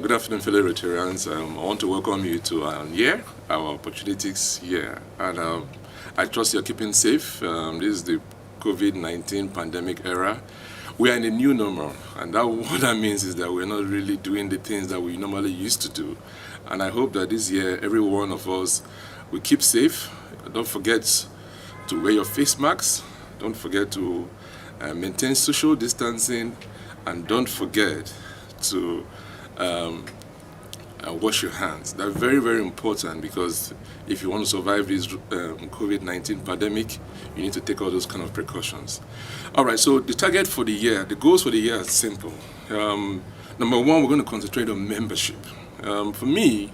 Good afternoon, fellow Rotarians. I want to welcome you to our opportunities year. And I trust you're keeping safe. This is the COVID-19 pandemic era. We are in a new normal, and what that means is that we're not really doing the things that we normally used to do. And I hope that this year, every one of us will keep safe. Don't forget to wear your face masks. Don't forget to maintain social distancing, and don't forget to wash your hands. That's very, very important, because if you want to survive this COVID-19 pandemic, you need to take all those kind of precautions. All right, so the target for the year, the goals for the year are simple. Number one, we're going to concentrate on membership. For me,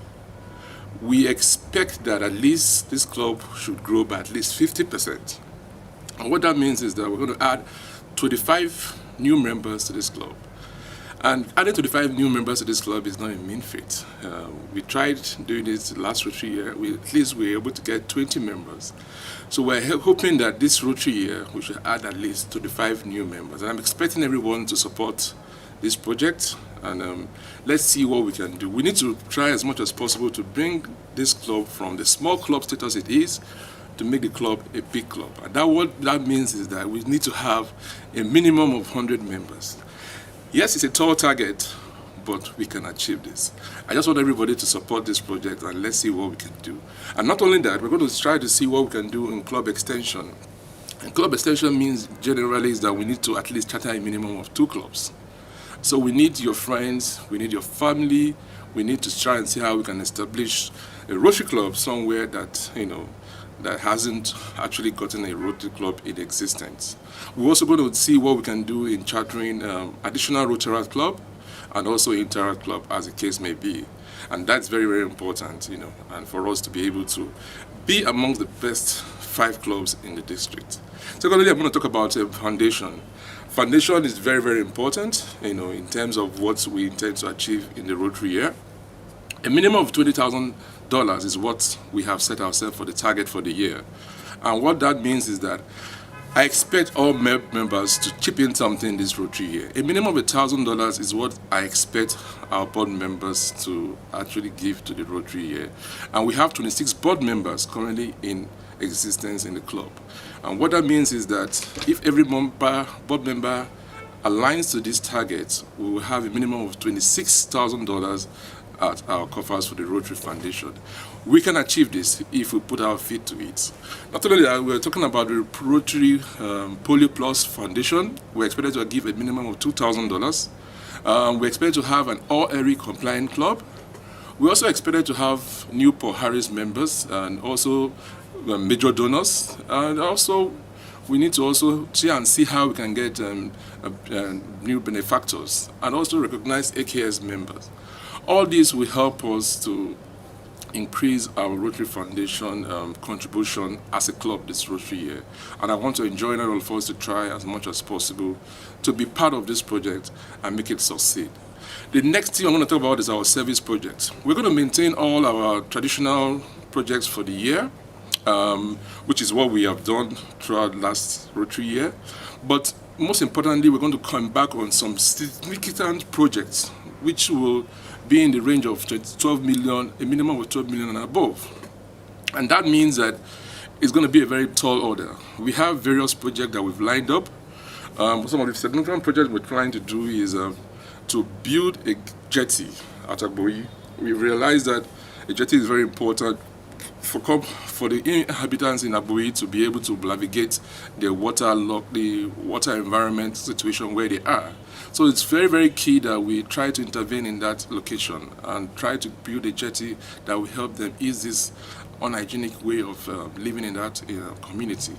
we expect that at least this club should grow by at least 50%. And what that means is that we're going to add 25 new members to this club. And adding 25 new members to this club is not a mean feat. We tried doing this last Rotary year. At least we were able to get 20 members. So we're hoping that this Rotary year we should add at least 25 new members. And I'm expecting everyone to support this project. And let's see what we can do. We need to try as much as possible to bring this club from the small club status it is to make the club a big club. And what that means is that we need to have a minimum of 100 members. Yes, it's a tall target, but we can achieve this. I just want everybody to support this project, and let's see what we can do. And not only that, we're going to try to see what we can do in club extension. And club extension means generally is that we need to at least charter a minimum of 2 clubs. So we need your friends, we need your family, we need to try and see how we can establish a Rotary club somewhere that, that hasn't actually gotten a Rotary club in existence. We're also going to see what we can do in chartering additional Rotary club and also Inter club, as the case may be. And that's very, very important, and for us to be able to be among the best 5 clubs in the district. Secondly, I'm going to talk about foundation. Foundation is very, very important, in terms of what we intend to achieve in the Rotary year. A minimum of $20,000 is what we have set ourselves for the target for the year. And what that means is that I expect all members to chip in something this Rotary year. A minimum of $1,000 is what I expect our board members to actually give to the Rotary year. And we have 26 board members currently in existence in the club. And what that means is that if every board member aligns to this target, we will have a minimum of $26,000 at our coffers for the Rotary Foundation. We can achieve this if we put our feet to it. Not only that, we're talking about the Rotary Polio Plus Foundation. We're expected to give a minimum of $2,000. We're expected to have an all-area compliant club. We also expected to have new Paul Harris members and also major donors. And also, we need to also try and see how we can get new benefactors and also recognize AKS members. All this will help us to increase our Rotary Foundation contribution as a club this Rotary year. And I want to enjoin all of us to try as much as possible to be part of this project and make it succeed. The next thing I'm going to talk about is our service project. We're going to maintain all our traditional projects for the year, which is what we have done throughout last Rotary year. But most importantly, we're going to come back on some significant projects which will be in the range of 12 million, a minimum of 12 million and above. And that means that it's going to be a very tall order. We have various projects that we've lined up. Some of the significant projects we're trying to do is to build a jetty at Agboyi. We realized that a jetty is very important for the inhabitants in Agboyi to be able to navigate the water environment situation where they are. So it's very, very key that we try to intervene in that location and try to build a jetty that will help them ease this unhygienic way of living in that community.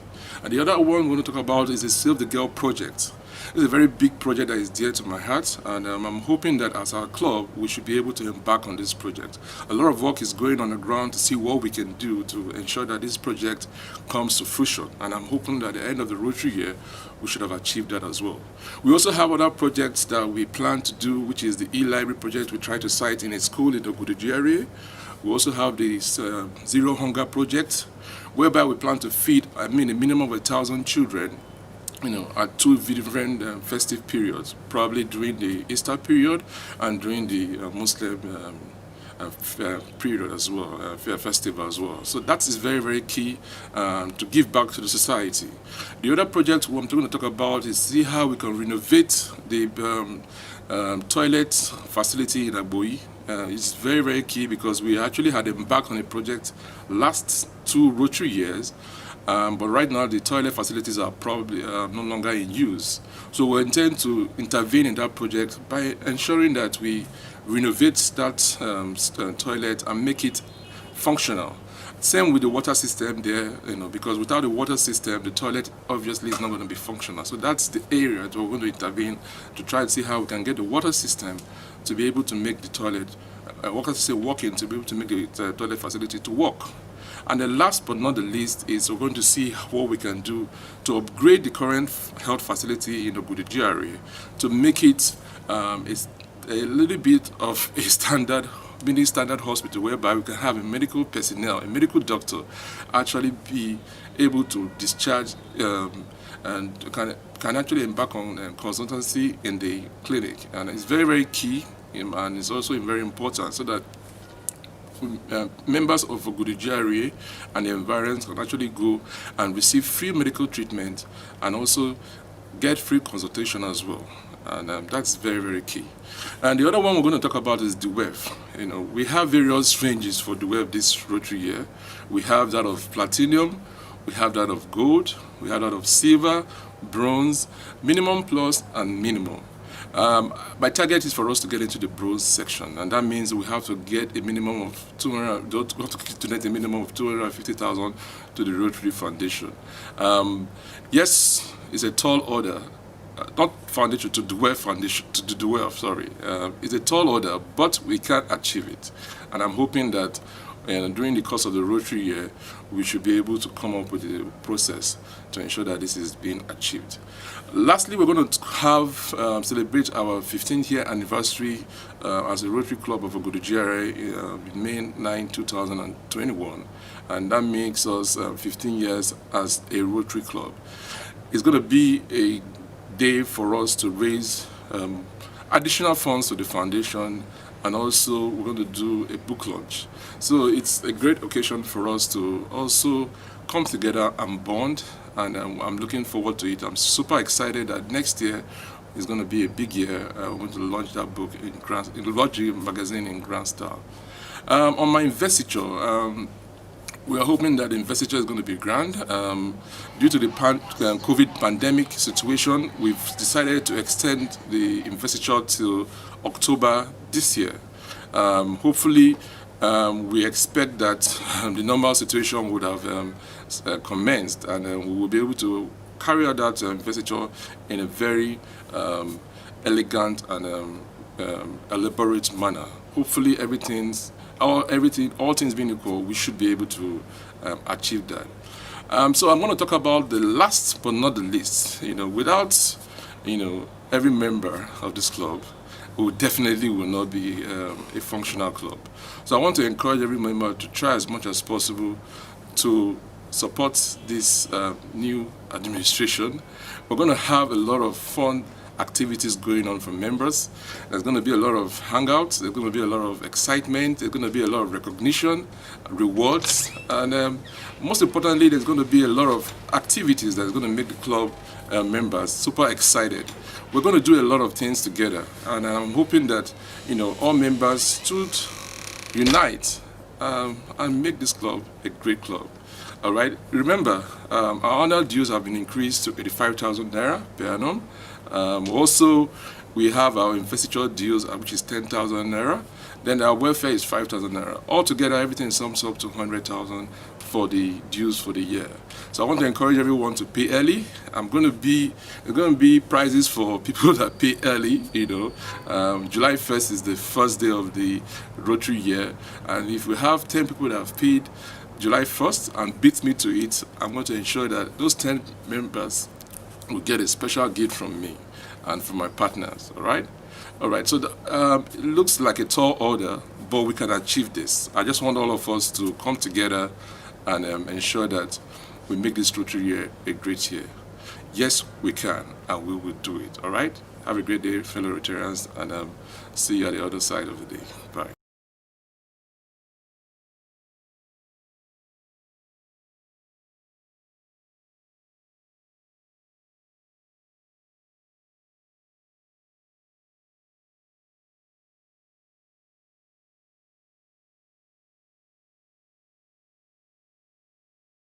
And the other one we want to talk about is the Save the Girl project. It's a very big project that is dear to my heart, and I'm hoping that as our club we should be able to embark on this project. A lot of work is going on the ground to see what we can do to ensure that this project comes to fruition, and I'm hoping that at the end of the Rotary year we should have achieved that as well. We also have other projects that we plan to do, which is the e-library project we try to site in a school in the Oguduji area. We also have the Zero Hunger project, whereby we plan to feed a minimum of 1,000 children at two different festive periods, probably during the Easter period and during the Muslim period as well, festival as well. So that is very, very key to give back to the society. The other project I'm going to talk about is see how we can renovate the toilet facility in Agboyi. It's very, very key because we actually had embarked on a project last 2 Rotary years. But right now the toilet facilities are probably no longer in use. So we intend to intervene in that project by ensuring that we renovate that toilet and make it functional. Same with the water system there, because without the water system, the toilet obviously is not going to be functional. So that's the area that we're going to intervene to try to see how we can get the water system to be able to make the toilet, working to be able to make the toilet facility to work. And the last but not the least is we're going to see what we can do to upgrade the current health facility in Ogudu GRA to make it a little bit of a standard hospital whereby we can have a medical personnel, a medical doctor actually be able to discharge and can actually embark on consultancy in the clinic. And it's very, very key, and it's also very important so that members of Ogudu GRA and the environs can actually go and receive free medical treatment and also get free consultation as well. And that's very, very key. And the other one we're going to talk about is the WEF. We have various ranges for the WEF this Rotary year. We have that of platinum, we have that of gold, we have that of silver, bronze, minimum plus, and minimum. My target is for us to get into the bronze section, and that means we have to get a minimum of 250,000 to the Rotary Foundation. Yes, it's a tall order. Not foundation to the WEF foundation to the WEF, sorry. It's a tall order, but we can achieve it, and I'm hoping that during the course of the Rotary year, we should be able to come up with a process to ensure that this is being achieved. Lastly, we're going to have celebrate our 15th year anniversary as a Rotary Club of Ogudu GRA in May 9, 2021, and that makes us 15 years as a Rotary Club. It's going to be a day for us to raise additional funds to the foundation, and also we're going to do a book launch. So it's a great occasion for us to also come together and bond, and I'm looking forward to it. I'm super excited that next year is going to be a big year. We're going to launch that book in the Rotary magazine in Grand Style. On my investiture, we are hoping that the investiture is going to be grand. Due to the COVID pandemic situation, we've decided to extend the investiture till October this year. Hopefully, we expect that the normal situation would have commenced, and we will be able to carry out that investiture in a very elegant and elaborate manner. Hopefully, all things being equal, we should be able to achieve that. So I'm going to talk about the last but not the least. Without every member of this club, we definitely will not be a functional club. So I want to encourage every member to try as much as possible to support this new administration. We're going to have a lot of fun activities going on for members. There's going to be a lot of hangouts, there's going to be a lot of excitement, there's going to be a lot of recognition, rewards, and most importantly, there's going to be a lot of activities that's going to make the club members super excited. We're going to do a lot of things together, and I'm hoping that all members should unite and make this club a great club. All right. Remember, our annual dues have been increased to 85,000 naira per annum. Also, we have our investiture dues, which is 10,000 naira. Then our welfare is 5,000 naira. Altogether, everything sums up to 100,000 for the dues for the year. So I want to encourage everyone to pay early. There's going to be prizes for people that pay early. July 1st is the first day of the Rotary year, and if we have 10 people that have paid July 1st and beat me to it, I'm going to ensure that those 10 members will get a special gift from me and from my partners. All right, so it looks like a tall order, but we can achieve this. I just want all of us to come together and ensure that we make this Rotary year a great year. Yes, we can, and we will do it. All right? Have a great day, fellow Rotarians, and see you at the other side of the day. Bye.